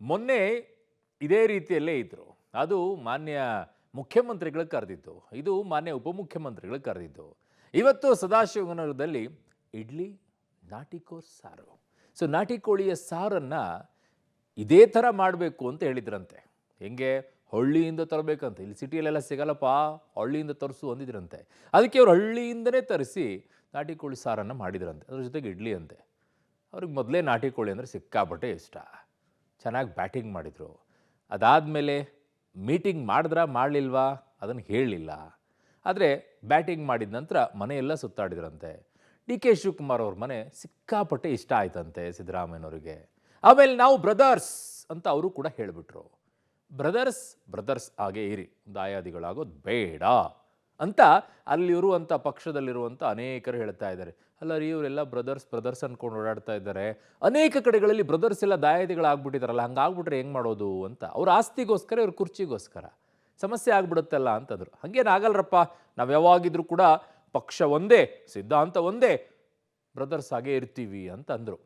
ಮೊನ್ನೆ ಇದೇ ರೀತಿಯಲ್ಲೇ ಇದ್ರು. ಅದು ಮಾನ್ಯ ಮುಖ್ಯಮಂತ್ರಿಗಳಿಗೆ ಕರೆದಿದ್ದು, ಇದು ಮಾನ್ಯ ಉಪಮುಖ್ಯಮಂತ್ರಿಗಳಿಗೆ ಕರೆದಿದ್ದು. ಇವತ್ತು ಸದಾಶಿವನಗರದಲ್ಲಿ ಇಡ್ಲಿ, ನಾಟಿ ಕೋಳಿ ಸಾರು. ಸೊ ನಾಟಿ ಕೋಳಿಯ ಸಾರನ್ನು ಇದೇ ಥರ ಮಾಡಬೇಕು ಅಂತ ಹೇಳಿದ್ರಂತೆ. ಹೆಂಗೆ? ಹಳ್ಳಿಯಿಂದ ತರಬೇಕಂತೆ. ಇಲ್ಲಿ ಸಿಟಿಯಲ್ಲೆಲ್ಲ ಸಿಗಲ್ಲಪ್ಪ, ಹಳ್ಳಿಯಿಂದ ತರಿಸು ಅಂದಿದ್ರಂತೆ. ಅದಕ್ಕೆ ಅವ್ರು ಹಳ್ಳಿಯಿಂದನೇ ತರಿಸಿ ನಾಟಿ ಕೋಳಿ ಸಾರನ್ನು ಮಾಡಿದ್ರಂತೆ. ಅದ್ರ ಜೊತೆಗೆ ಇಡ್ಲಿ ಅಂತೆ. ಅವ್ರಿಗೆ ಮೊದಲೇ ನಾಟಿ ಕೋಳಿ ಅಂದರೆ ಸಿಕ್ಕಾಪಟ್ಟೆ ಇಷ್ಟ. ಚೆನ್ನಾಗಿ ಬ್ಯಾಟಿಂಗ್ ಮಾಡಿದರು. ಅದಾದಮೇಲೆ ಮೀಟಿಂಗ್ ಮಾಡಿದ್ರಾ ಮಾಡಲಿಲ್ವಾ ಅದನ್ನು ಹೇಳಲಿಲ್ಲ. ಆದರೆ ಬ್ಯಾಟಿಂಗ್ ಮಾಡಿದ ನಂತರ ಮನೆಯೆಲ್ಲ ಸುತ್ತಾಡಿದ್ರಂತೆ. ಡಿ ಕೆ ಶಿವಕುಮಾರ್ ಅವ್ರ ಮನೆ ಸಿಕ್ಕಾಪಟ್ಟೆ ಇಷ್ಟ ಆಯ್ತಂತೆ ಸಿದ್ದರಾಮಯ್ಯನವರಿಗೆ. ಆಮೇಲೆ ನಾವು ಬ್ರದರ್ಸ್ ಅಂತ ಅವರು ಕೂಡ ಹೇಳಿಬಿಟ್ರು. ಬ್ರದರ್ಸ್ ಹಾಗೆ ಇರಿ, ದಾಯಾದಿಗಳಾಗೋದು ಬೇಡ ಅಂತ ಅಲ್ಲಿರುವಂಥ ಪಕ್ಷದಲ್ಲಿರುವಂಥ ಅನೇಕರು ಹೇಳ್ತಾ ಇದ್ದಾರೆ. ಅಲ್ಲ ರೀ, ಇವರೆಲ್ಲ ಬ್ರದರ್ಸ್ ಅಂದ್ಕೊಂಡು ಓಡಾಡ್ತಾ ಇದ್ದಾರೆ. ಅನೇಕ ಕಡೆಗಳಲ್ಲಿ ಬ್ರದರ್ಸ್ ಎಲ್ಲ ದಾಯಾದಿಗಳಾಗ್ಬಿಟ್ಟಿದಾರಲ್ಲ, ಹಂಗಾಗ್ಬಿಟ್ರೆ ಹೆಂಗೆ ಮಾಡೋದು ಅಂತ. ಅವ್ರ ಆಸ್ತಿಗೋಸ್ಕರ, ಇವ್ರ ಕುರ್ಚಿಗೋಸ್ಕರ ಸಮಸ್ಯೆ ಆಗ್ಬಿಡುತ್ತಲ್ಲ ಅಂತಂದರು. ಹಾಗೇನಾಗಲ್ರಪ್ಪ, ನಾವು ಯಾವಾಗಿದ್ರೂ ಕೂಡ ಪಕ್ಷ ಒಂದೇ, ಸಿದ್ಧಾಂತ ಒಂದೇ, ಬ್ರದರ್ಸ್ ಹಾಗೇ ಇರ್ತೀವಿ ಅಂತ ಅಂದರು.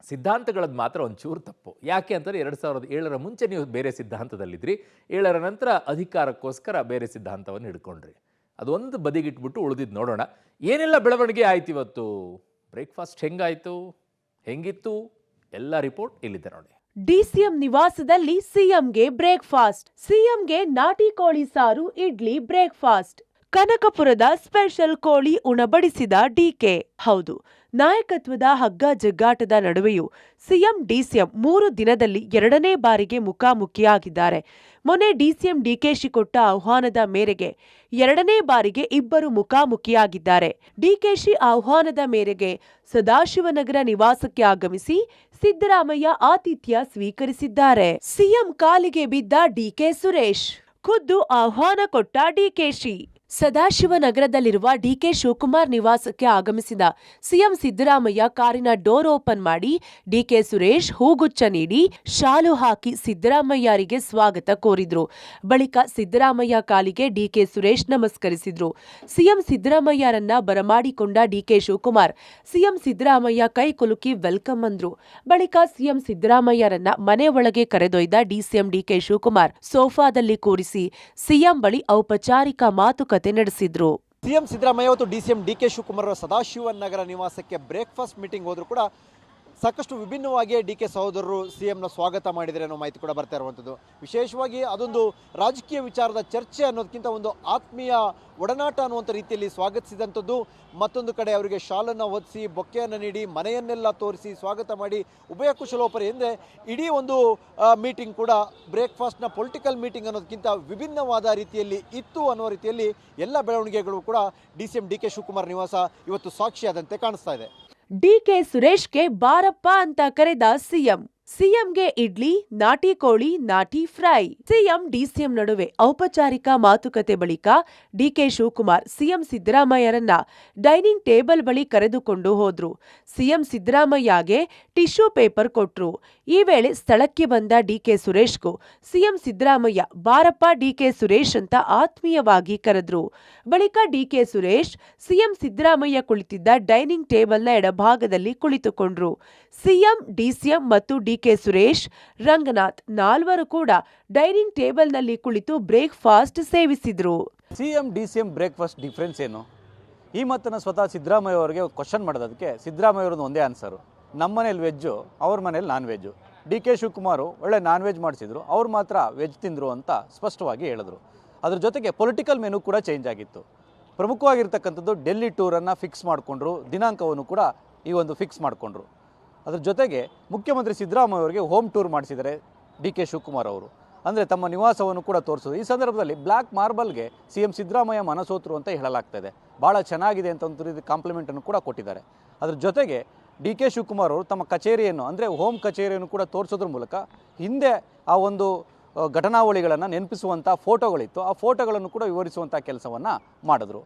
ಸಿದ್ಧಾಂತಗಳದ್ದು ಮಾತ್ರ ಒಂಚೂರು ತಪ್ಪು. ಯಾಕೆ ಅಂತಂದರೆ 2007ರ ಮುಂಚೆ ನೀವು ಬೇರೆ ಸಿದ್ಧಾಂತದಲ್ಲಿದ್ರಿ, 7ರ ನಂತರ ಅಧಿಕಾರಕ್ಕೋಸ್ಕರ ಬೇರೆ ಸಿದ್ಧಾಂತವನ್ನು ಹಿಡ್ಕೊಂಡ್ರಿ. ಅದೊಂದು ಬದಿಗಿಟ್ಬಿಟ್ಟು ಉಳಿದಿದ್ದು ನೋಡೋಣ ಏನೆಲ್ಲ ಬೆಳವಣಿಗೆ ಆಯ್ತು ಇವತ್ತು. ಬ್ರೇಕ್ಫಾಸ್ಟ್ ಹೆಂಗಾಯಿತು, ಹೆಂಗಿತ್ತು, ಎಲ್ಲ ರಿಪೋರ್ಟ್ ಇಲ್ಲಿದೆ ನೋಡಿ. ಡಿಸಿಎಂ ನಿವಾಸದಲ್ಲಿ ಸಿಎಂಗೆ ಬ್ರೇಕ್ಫಾಸ್ಟ್. ಸಿಎಂಗೆ ನಾಟಿ ಕೋಳಿ ಸಾರು, ಇಡ್ಲಿ ಬ್ರೇಕ್ಫಾಸ್ಟ್. ಕನಕಪುರದ ಸ್ಪೆಷಲ್ ಕೋಳಿ ಉಣಬಡಿಸಿದ ಡಿಕೆ. ಹೌದು, ನಾಯಕತ್ವದ ಹಗ್ಗ ಜಗ್ಗಾಟದ ನಡುವೆಯೂ ಸಿಎಂ ಡಿಸಿಎಂ 3 ದಿನದಲ್ಲಿ 2ನೇ ಬಾರಿಗೆ ಮುಖಾಮುಖಿಯಾಗಿದ್ದಾರೆ. ಮೊನ್ನೆ ಡಿಸಿಎಂ ಡಿಕೆಶಿ ಕೊಟ್ಟ ಆಹ್ವಾನದ ಮೇರೆಗೆ 2ನೇ ಬಾರಿಗೆ ಇಬ್ಬರು ಮುಖಾಮುಖಿಯಾಗಿದ್ದಾರೆ. ಡಿಕೆಶಿ ಆಹ್ವಾನದ ಮೇರೆಗೆ ಸದಾಶಿವನಗರ ನಿವಾಸಕ್ಕೆ ಆಗಮಿಸಿ ಸಿದ್ದರಾಮಯ್ಯ ಆತಿಥ್ಯ ಸ್ವೀಕರಿಸಿದ್ದಾರೆ. ಸಿಎಂ ಕಾಲಿಗೆ ಬಿದ್ದ ಡಿಕೆ ಸುರೇಶ್. ಖುದ್ದು ಆಹ್ವಾನ ಕೊಟ್ಟ ಡಿಕೆಶಿ. ಸದಾಶಿವನಗರದಲ್ಲಿರುವ ಡಿಕೆ ಶಿವಕುಮಾರ್ ನಿವಾಸಕ್ಕೆ ಆಗಮಿಸಿದ ಸಿಎಂ ಸಿದ್ದರಾಮಯ್ಯ ಕಾರಿನ ಡೋರ್ ಓಪನ್ ಮಾಡಿ ಡಿಕೆ ಸುರೇಶ್ ಹೂಗುಚ್ಛ ನೀಡಿ ಶಾಲು ಹಾಕಿ ಸಿದ್ದರಾಮಯ್ಯರಿಗೆ ಸ್ವಾಗತ ಕೋರಿದ್ರು. ಬಳಿಕ ಸಿದ್ದರಾಮಯ್ಯ ಕಾಲಿಗೆ ಡಿಕೆ ಸುರೇಶ್ ನಮಸ್ಕರಿಸಿದ್ರು. ಸಿಎಂ ಸಿದ್ದರಾಮಯ್ಯರನ್ನ ಬರಮಾಡಿಕೊಂಡ ಡಿಕೆ ಶಿವಕುಮಾರ್ ಸಿಎಂ ಸಿದ್ದರಾಮಯ್ಯ ಕೈ ಕುಲುಕಿ ವೆಲ್ಕಮ್ ಅಂದ್ರು. ಬಳಿಕ ಸಿಎಂ ಸಿದ್ದರಾಮಯ್ಯರನ್ನ ಮನೆ ಒಳಗೆ ಕರೆದೊಯ್ದ ಡಿಸಿಎಂ ಡಿಕೆ ಶಿವಕುಮಾರ್ ಸೋಫಾದಲ್ಲಿ ಕೂರಿಸಿ ಸಿಎಂ ಬಳಿ ಔಪಚಾರಿಕ ಮಾತುಕತೆ ನಡೆಸಿದ್ರು. ಸಿಎಂ ಸಿದ್ದರಾಮಯ್ಯ ಮತ್ತು ಡಿಸಿಎಂ ಡಿಕೆ ಶಿವಕುಮಾರ್ ಸದಾಶಿವನಗರ ನಿವಾಸಕ್ಕೆ ಬ್ರೇಕ್ಫಾಸ್ಟ್ ಮೀಟಿಂಗ್ ಹೋದ್ರು ಕೂಡ ಸಾಕಷ್ಟು ವಿಭಿನ್ನವಾಗಿ ಡಿಕೆ ಸಹೋದರರು ಸಿಎಂನ ಸ್ವಾಗತ ಮಾಡಿದರೆ ಅನ್ನೋ ಮಾಹಿತಿ ಕೂಡ ಬರ್ತಾ ಇರುವಂಥದ್ದು. ವಿಶೇಷವಾಗಿ ಅದೊಂದು ರಾಜಕೀಯ ವಿಚಾರದ ಚರ್ಚೆ ಅನ್ನೋದಕ್ಕಿಂತ ಒಂದು ಆತ್ಮೀಯ ಒಡನಾಟ ಅನ್ನುವಂಥ ರೀತಿಯಲ್ಲಿ ಸ್ವಾಗತಿಸಿದಂಥದ್ದು. ಮತ್ತೊಂದು ಕಡೆ ಅವರಿಗೆ ಶಾಲನ್ನು ಹೊದಿಸಿ ಬೊಕ್ಕೆಯನ್ನು ನೀಡಿ ಮನೆಯನ್ನೆಲ್ಲ ತೋರಿಸಿ ಸ್ವಾಗತ ಮಾಡಿ ಉಭಯ ಕುಶಲೋಪರಿ ಎಂದರೆ ಇಡೀ ಒಂದು ಮೀಟಿಂಗ್ ಕೂಡ ಬ್ರೇಕ್ಫಾಸ್ಟ್ನ ಪೊಲಿಟಿಕಲ್ ಮೀಟಿಂಗ್ ಅನ್ನೋದಕ್ಕಿಂತ ವಿಭಿನ್ನವಾದ ರೀತಿಯಲ್ಲಿ ಇತ್ತು ಅನ್ನೋ ರೀತಿಯಲ್ಲಿ ಎಲ್ಲ ಬೆಳವಣಿಗೆಗಳು ಕೂಡ ಡಿಸಿಎಂ ಡಿಕೆ ಶಿವಕುಮಾರ್ ನಿವಾಸ ಇವತ್ತು ಸಾಕ್ಷಿಯಾದಂತೆ ಕಾಣಿಸ್ತಾ ಇದೆ. ಡಿಕೆ ಸುರೇಶ್ಗೆ ಬಾರಪ್ಪ ಅಂತ ಕರೆದ ಸಿಎಂ. ಸಿಎಂಗೆ ಇಡ್ಲಿ, ನಾಟಿ ಕೋಳಿ, ನಾಟಿ ಫ್ರೈ. ಸಿಎಂ ಡಿಸಿಎಂ ನಡುವೆ ಔಪಚಾರಿಕ ಮಾತುಕತೆ ಬಳಿಕ ಡಿಕೆ ಶಿವಕುಮಾರ್ ಸಿಎಂ ಸಿದ್ದರಾಮಯ್ಯರನ್ನ ಡೈನಿಂಗ್ ಟೇಬಲ್ ಬಳಿ ಕರೆದುಕೊಂಡು ಹೋದ್ರು. ಸಿಎಂ ಸಿದ್ದರಾಮಯ್ಯಗೆ ಟಿಶ್ಯೂ ಪೇಪರ್ ಕೊಟ್ರು. ಈ ವೇಳೆ ಸ್ಥಳಕ್ಕೆ ಬಂದ ಡಿಕೆ ಸುರೇಶ್ಗೂ ಸಿಎಂ ಸಿದ್ದರಾಮಯ್ಯ ಬಾರಪ್ಪ ಡಿಕೆ ಸುರೇಶ್ ಅಂತ ಆತ್ಮೀಯವಾಗಿ ಕರೆದ್ರು. ಬಳಿಕ ಡಿಕೆ ಸುರೇಶ್ ಸಿಎಂ ಸಿದ್ದರಾಮಯ್ಯ ಕುಳಿತಿದ್ದ ಡೈನಿಂಗ್ ಟೇಬಲ್ನ ಎಡಭಾಗದಲ್ಲಿ ಕುಳಿತುಕೊಂಡ್ರು. ಸಿಎಂ, ಡಿಸಿಎಂ ಮತ್ತು ಡಿಕೆ ಸುರೇಶ್, ರಂಗನಾಥ್ ನಾಲ್ವರು ಕೂಡ ಡೈನಿಂಗ್ ಟೇಬಲ್ನಲ್ಲಿ ಕುಳಿತು ಬ್ರೇಕ್ಫಾಸ್ಟ್ ಸೇವಿಸಿದ್ರು. ಸಿಎಂ ಡಿಸಿಎಂ ಬ್ರೇಕ್ಫಾಸ್ಟ್ ಡಿಫ್ರೆನ್ಸ್ ಏನು? ಈ ಮಾತನ್ನು ಸ್ವತಃ ಸಿದ್ದರಾಮಯ್ಯ ಅವರಿಗೆ ಕ್ವಶನ್ ಮಾಡೋದಕ್ಕೆ ಸಿದ್ದರಾಮಯ್ಯ ಅವ್ರದ್ದು ಒಂದೇ ಆನ್ಸರು, ನಮ್ಮ ಮನೇಲಿ ವೆಜ್ಜು, ಅವ್ರ ಮನೇಲಿ non veg. D K Shivakumar ಒಳ್ಳೆ ನಾನ್ ವೆಜ್ ಮಾಡಿಸಿದ್ರು, ಅವ್ರು ಮಾತ್ರ ವೆಜ್ ತಿಂದರು ಅಂತ ಸ್ಪಷ್ಟವಾಗಿ ಹೇಳಿದ್ರು. ಅದ್ರ ಜೊತೆಗೆ ಪೊಲಿಟಿಕಲ್ ಮೆನು ಕೂಡ ಚೇಂಜ್ ಆಗಿತ್ತು. ಪ್ರಮುಖವಾಗಿರ್ತಕ್ಕಂಥದ್ದು ಡೆಲ್ಲಿ ಟೂರನ್ನು ಫಿಕ್ಸ್ ಮಾಡಿಕೊಂಡ್ರು, ದಿನಾಂಕವನ್ನು ಕೂಡ ಈ ಒಂದು ಫಿಕ್ಸ್ ಮಾಡಿಕೊಂಡ್ರು. ಅದ್ರ ಜೊತೆಗೆ ಮುಖ್ಯಮಂತ್ರಿ ಸಿದ್ದರಾಮಯ್ಯ ಅವರಿಗೆ ಹೋಮ್ ಟೂರ್ ಮಾಡಿಸಿದ್ದಾರೆ ಡಿ ಕೆ ಶಿವಕುಮಾರ್ ಅವರು. ಅಂದರೆ ತಮ್ಮ ನಿವಾಸವನ್ನು ಕೂಡ ತೋರಿಸೋದು. ಈ ಸಂದರ್ಭದಲ್ಲಿ ಬ್ಲ್ಯಾಕ್ ಮಾರ್ಬಲ್ಗೆ ಸಿಎಂ ಸಿದ್ದರಾಮಯ್ಯ ಮನಸೋತರು ಅಂತ ಹೇಳಲಾಗ್ತಾಯಿದೆ. ಭಾಳ ಚೆನ್ನಾಗಿದೆ ಅಂತ ಒಂದು ರೀತಿ ಕಾಂಪ್ಲಿಮೆಂಟನ್ನು ಕೂಡ ಕೊಟ್ಟಿದ್ದಾರೆ. ಅದ್ರ ಜೊತೆಗೆ ಡಿ ಕೆ ಶಿವಕುಮಾರ್ ಅವರು ತಮ್ಮ ಕಚೇರಿಯನ್ನು ಅಂದರೆ ಹೋಮ್ ಕಚೇರಿಯನ್ನು ಕೂಡ ತೋರಿಸೋದ್ರ ಮೂಲಕ ಹಿಂದೆ ಆ ಒಂದು ಘಟನಾವಳಿಗಳನ್ನು ನೆನಪಿಸುವಂಥ ಫೋಟೋಗಳಿತ್ತು, ಆ ಫೋಟೋಗಳನ್ನು ಕೂಡ ವಿವರಿಸುವಂಥ ಕೆಲಸವನ್ನು ಮಾಡಿದ್ರು.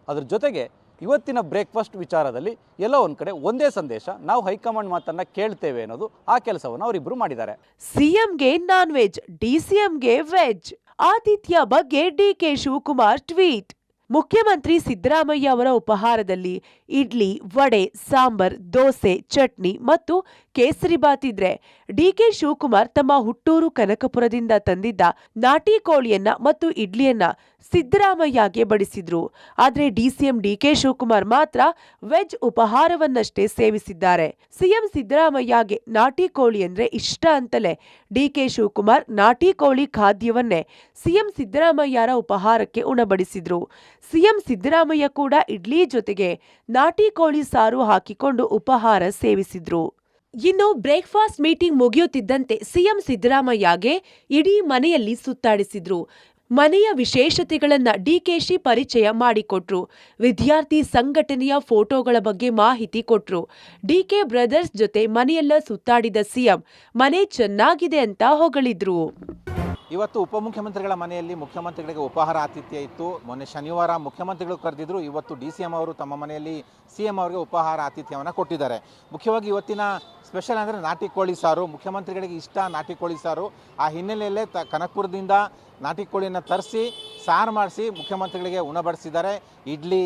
ಅದ್ರ ಜೊತೆಗೆ ಇವತ್ತಿನ ಬ್ರೇಕ್ಫಾಸ್ಟ್ ವಿಚಾರದಲ್ಲಿ ಎಲ್ಲೋ ಒಂದು ಕಡೆ ಒಂದೇ ಸಂದೇಶ, ನಾವು ಹೈಕಮಾಂಡ್ ಮಾತನ್ನ ಕೇಳ್ತೇವೆ ಅನ್ನೋದು, ಆ ಕೆಲಸವನ್ನು ಅವರಿಬ್ಬರು ಮಾಡಿದ್ದಾರೆ. ಸಿಎಂಗೆ ನಾನ್ ವೆಜ್, ಡಿಸಿಎಂಗೆ ವೆಜ್. ಆತಿಥ್ಯ ಬಗ್ಗೆ ಡಿಕೆ ಶಿವಕುಮಾರ್ ಟ್ವೀಟ್. ಮುಖ್ಯಮಂತ್ರಿ ಸಿದ್ದರಾಮಯ್ಯ ಅವರ ಉಪಹಾರದಲ್ಲಿ ಇಡ್ಲಿ, ವಡೆ, ಸಾಂಬಾರ್, ದೋಸೆ, ಚಟ್ನಿ ಮತ್ತು ಕೇಸರಿಬಾತ್ ಇದ್ರೆ ಡಿಕೆ ಶಿವಕುಮಾರ್ ತಮ್ಮ ಹುಟ್ಟೂರು ಕನಕಪುರದಿಂದ ತಂದಿದ್ದ ನಾಟಿ ಕೋಳಿಯನ್ನ ಮತ್ತು ಇಡ್ಲಿಯನ್ನ ಸಿದ್ದರಾಮಯ್ಯಗೆ ಬಡಿಸಿದ್ರು. ಆದ್ರೆ ಡಿಸಿಎಂ ಡಿಕೆ ಶಿವಕುಮಾರ್ ಮಾತ್ರ ವೆಜ್ ಉಪಹಾರವನ್ನಷ್ಟೇ ಸೇವಿಸಿದ್ದಾರೆ. ಸಿಎಂ ಸಿದ್ದರಾಮಯ್ಯಗೆ ನಾಟಿ ಕೋಳಿ ಅಂದ್ರೆ ಇಷ್ಟ ಅಂತಲೇ ಡಿಕೆ ಶಿವಕುಮಾರ್ ನಾಟಿ ಕೋಳಿ ಖಾದ್ಯವನ್ನೇ ಸಿಎಂ ಸಿದ್ದರಾಮಯ್ಯರ ಉಪಹಾರಕ್ಕೆ ಉಣಬಡಿಸಿದ್ರು. ಸಿಎಂ ಸಿದ್ದರಾಮಯ್ಯ ಕೂಡ ಇಡ್ಲಿ ಜೊತೆಗೆ ನಾಟಿ ಕೋಳಿ ಸಾರು ಹಾಕಿಕೊಂಡು ಉಪಹಾರ ಸೇವಿಸಿದ್ರು. ಇನ್ನು ಬ್ರೇಕ್ಫಾಸ್ಟ್ ಮೀಟಿಂಗ್ ಮುಗಿಯುತ್ತಿದ್ದಂತೆ ಸಿಎಂ ಸಿದ್ದರಾಮಯ್ಯಗೆ ಇಡೀ ಮನೆಯಲ್ಲಿ ಸುತ್ತಾಡಿಸಿದ್ರು. ಮನೆಯ ವಿಶೇಷತೆಗಳನ್ನ ಡಿಕೆಶಿ ಪರಿಚಯ ಮಾಡಿಕೊಟ್ರು. ವಿದ್ಯಾರ್ಥಿ ಸಂಘಟನೆಯ ಫೋಟೋಗಳ ಬಗ್ಗೆ ಮಾಹಿತಿ ಕೊಟ್ರು. ಡಿಕೆ ಬ್ರದರ್ಸ್ ಜೊತೆ ಮನೆಯೆಲ್ಲ ಸುತ್ತಾಡಿದ ಸಿಎಂ ಮನೆ ಚೆನ್ನಾಗಿದೆ ಅಂತ ಹೊಗಳಿದ್ರು. ಇವತ್ತು ಉಪಮುಖ್ಯಮಂತ್ರಿಗಳ ಮನೆಯಲ್ಲಿ ಮುಖ್ಯಮಂತ್ರಿಗಳಿಗೆ ಉಪಹಾರ ಆತಿಥ್ಯ ಇತ್ತು. ಮೊನ್ನೆ ಶನಿವಾರ ಮುಖ್ಯಮಂತ್ರಿಗಳು ಕರೆದಿದ್ರು. ಇವತ್ತು ಡಿ.ಸಿ.ಎಂ ಅವರು ತಮ್ಮ ಮನೆಯಲ್ಲಿ ಸಿ.ಎಂ ಅವರಿಗೆ ಉಪಹಾರ ಆತಿಥ್ಯವನ್ನು ಕೊಟ್ಟಿದ್ದಾರೆ. ಮುಖ್ಯವಾಗಿ ಇವತ್ತಿನ ಸ್ಪೆಷಲ್ ಅಂದರೆ ನಾಟಿ ಕೋಳಿ ಸಾರು. ಮುಖ್ಯಮಂತ್ರಿಗಳಿಗೆ ಇಷ್ಟ ನಾಟಿ ಕೋಳಿ ಸಾರು. ಆ ಹಿನ್ನೆಲೆಯಲ್ಲೇ ಕನಕಪುರದಿಂದ ನಾಟಿ ಕೋಳಿಯನ್ನು ತರಿಸಿ ಸಾರು ಮಾಡಿಸಿ ಮುಖ್ಯಮಂತ್ರಿಗಳಿಗೆ ಉಣಬಡಿಸಿದ್ದಾರೆ. ಇಡ್ಲಿ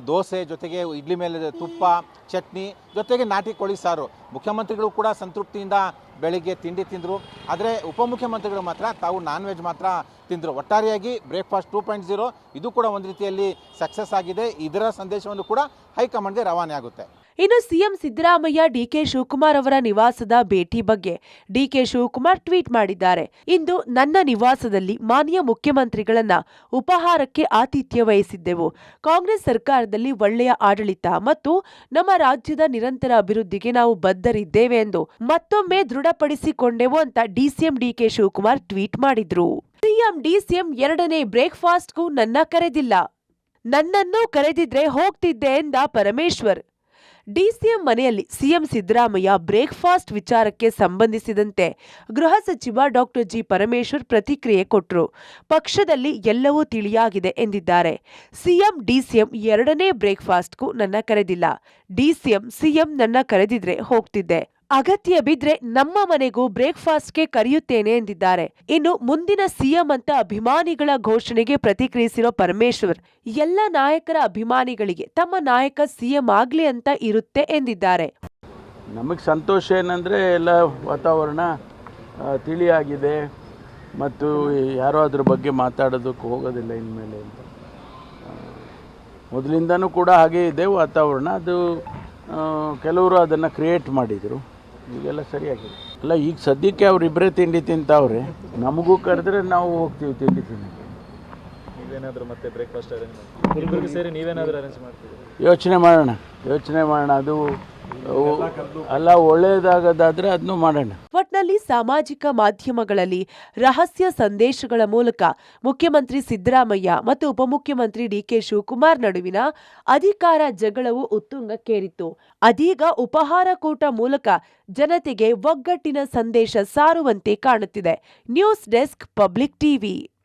ದೋಸೆ ಜೊತೆಗೆ ಇಡ್ಲಿ ಮೇಲೆ ತುಪ್ಪ ಚಟ್ನಿ ಜೊತೆಗೆ ನಾಟಿ ಕೋಳಿ ಸಾರು. ಮುಖ್ಯಮಂತ್ರಿಗಳು ಕೂಡ ಸಂತೃಪ್ತಿಯಿಂದ ಬೆಳಿಗ್ಗೆ ತಿಂಡಿ ತಿಂದರು. ಆದರೆ ಉಪಮುಖ್ಯಮಂತ್ರಿಗಳು ಮಾತ್ರ ತಾವು ನಾನ್ ವೆಜ್ ಮಾತ್ರ ತಿಂದರು. ಒಟ್ಟಾರೆಯಾಗಿ ಬ್ರೇಕ್ಫಾಸ್ಟ್ 2.0 ಇದು ಕೂಡ ಒಂದು ರೀತಿಯಲ್ಲಿ ಸಕ್ಸಸ್ ಆಗಿದೆ. ಇದರ ಸಂದೇಶವನ್ನು ಕೂಡ ಹೈಕಮಾಂಡ್ಗೆ ರವಾನೆ ಆಗುತ್ತೆ. ಇನ್ನು ಸಿಎಂ ಸಿದ್ದರಾಮಯ್ಯ ಡಿಕೆ ಶಿವಕುಮಾರ್ ಅವರ ನಿವಾಸದ ಭೇಟಿ ಬಗ್ಗೆ ಡಿಕೆ ಶಿವಕುಮಾರ್ ಟ್ವೀಟ್ ಮಾಡಿದ್ದಾರೆ. ಇಂದು ನನ್ನ ನಿವಾಸದಲ್ಲಿ ಮಾನ್ಯ ಮುಖ್ಯಮಂತ್ರಿಗಳನ್ನ ಉಪಹಾರಕ್ಕೆ ಆತಿಥ್ಯ ವಹಿಸಿದ್ದೆವು. ಕಾಂಗ್ರೆಸ್ ಸರ್ಕಾರದಲ್ಲಿ ಒಳ್ಳೆಯ ಆಡಳಿತ ಮತ್ತು ನಮ್ಮ ರಾಜ್ಯದ ನಿರಂತರ ಅಭಿವೃದ್ಧಿಗೆ ನಾವು ಬದ್ಧರಿದ್ದೇವೆ ಎಂದು ಮತ್ತೊಮ್ಮೆ ದೃಢಪಡಿಸಿಕೊಂಡೆವು ಅಂತ ಡಿಸಿಎಂ ಡಿಕೆ ಶಿವಕುಮಾರ್ ಟ್ವೀಟ್ ಮಾಡಿದ್ರು. ಸಿಎಂ ಡಿಸಿಎಂ ಎರಡನೇ ಬ್ರೇಕ್ಫಾಸ್ಟ್ಗೂ ನನ್ನ ಕರೆದಿಲ್ಲ, ನನ್ನನ್ನು ಕರೆದಿದ್ರೆ ಹೋಗ್ತಿದ್ದೆ ಎಂದ ಪರಮೇಶ್ವರ್. ಡಿಸಿಎಂ ಮನೆಯಲ್ಲಿ ಸಿಎಂ ಸಿದ್ದರಾಮಯ್ಯ ಬ್ರೇಕ್ಫಾಸ್ಟ್ ವಿಚಾರಕ್ಕೆ ಸಂಬಂಧಿಸಿದಂತೆ ಗೃಹ ಸಚಿವ ಡಾಕ್ಟರ್ ಜಿ ಪರಮೇಶ್ವರ್ ಪ್ರತಿಕ್ರಿಯೆ ಕೊಟ್ಟರು. ಪಕ್ಷದಲ್ಲಿ ಎಲ್ಲವೂ ತಿಳಿಯಾಗಿದೆ ಎಂದಿದ್ದಾರೆ. ಸಿಎಂ ಡಿಸಿಎಂ ಎರಡನೇ ಬ್ರೇಕ್ಫಾಸ್ಟ್ಗೂ ನನ್ನ ಕರೆದಿಲ್ಲ. ಡಿಸಿಎಂ ಸಿಎಂ ನನ್ನ ಕರೆದಿದ್ರೆ ಹೋಗ್ತಿದ್ದೆ. ಅಗತ್ಯ ಬಿದ್ರೆ ನಮ್ಮ ಮನೆಗೂ ಬ್ರೇಕ್ಫಾಸ್ಟ್ಗೆ ಕರೆಯುತ್ತೇನೆ ಎಂದಿದ್ದಾರೆ. ಇನ್ನು ಮುಂದಿನ ಸಿಎಂ ಅಂತ ಅಭಿಮಾನಿಗಳ ಘೋಷಣೆಗೆ ಪ್ರತಿಕ್ರಿಯಿಸಿರೋ ಪರಮೇಶ್ವರ್ ಎಲ್ಲ ನಾಯಕರ ಅಭಿಮಾನಿಗಳಿಗೆ ತಮ್ಮ ನಾಯಕ ಸಿಎಂ ಆಗ್ಲಿ ಅಂತ ಇರುತ್ತೆ ಎಂದಿದ್ದಾರೆ. ನಮಗೆ ಸಂತೋಷ ಏನಂದರೆ ಎಲ್ಲ ವಾತಾವರಣ ತಿಳಿಯಾಗಿದೆ ಮತ್ತು ಯಾರೋ ಅದ್ರ ಬಗ್ಗೆ ಮಾತಾಡೋದಕ್ಕೆ ಹೋಗೋದಿಲ್ಲ ಇನ್ಮೇಲೆ ಅಂತ. ಮೊದಲಿಂದನೂ ಕೂಡ ಹಾಗೇ ಇದೆ ವಾತಾವರಣ. ಅದು ಕೆಲವರು ಅದನ್ನು ಕ್ರಿಯೇಟ್ ಮಾಡಿದರು. ಈಗೆಲ್ಲ ಸರಿಯಾಗಿದೆ. ಅಲ್ಲ, ಈಗ ಸದ್ಯಕ್ಕೆ ಅವರಿಬ್ಬರೇ ತಿಂಡಿ ತಿಂತಾವ್ರೆ. ನಮಗೂ ಕರೆದ್ರೆ ನಾವು ಹೋಗ್ತೀವಿ ತಿಂಡಿ ತಿನ್ನೋಕ್ಕೆ. ನೀವೇನಾದರೂ ಮತ್ತೆ ಬ್ರೇಕ್ಫಾಸ್ಟ್ ಅರೇಂಜ್ ಸೇರಿ ನೀವೇನಾದರೂ ಅರೇಂಜ್ ಮಾಡ್ತೀವಿ? ಯೋಚನೆ ಮಾಡೋಣ. ಅದು ಅಲ್ಲ, ಒಳ್ಳೆಯದಾಗದಾದ್ರೆ ಅದನ್ನು ಮಾಡೋಣ. ಒಟ್ನಲ್ಲಿ ಸಾಮಾಜಿಕ ಮಾಧ್ಯಮಗಳಲ್ಲಿ ರಹಸ್ಯ ಸಂದೇಶಗಳ ಮೂಲಕ ಮುಖ್ಯಮಂತ್ರಿ ಸಿದ್ದರಾಮಯ್ಯ ಮತ್ತು ಉಪಮುಖ್ಯಮಂತ್ರಿ ಡಿಕೆ ಶಿವಕುಮಾರ್ ನಡುವಿನ ಅಧಿಕಾರ ಜಗಳವು ಉತ್ತುಂಗಕ್ಕೇರಿತ್ತು. ಅದೀಗ ಉಪಹಾರ ಕೂಟ ಮೂಲಕ ಜನತೆಗೆ ಒಗ್ಗಟ್ಟಿನ ಸಂದೇಶ ಸಾರುವಂತೆ ಕಾಣುತ್ತಿದೆ. News desk, public TV.